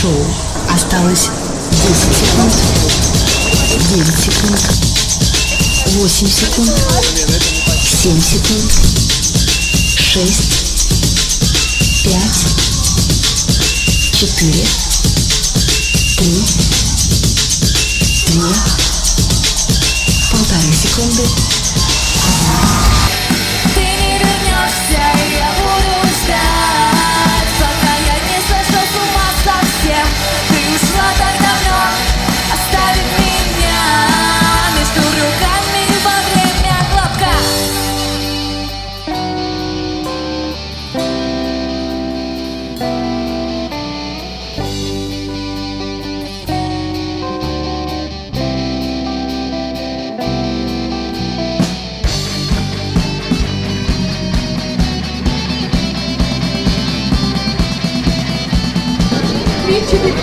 шоу. Осталось 10 секунд, 9 секунд, 8 секунд, 7 секунд, 6, 5, 4, 3, 2, 1,5 секунды. Ты не вернешься, и я буду ждать, пока я не сошла с ума совсем. Ты ушла так давно, оставив меня между руками во время хлопка. Три, четыре.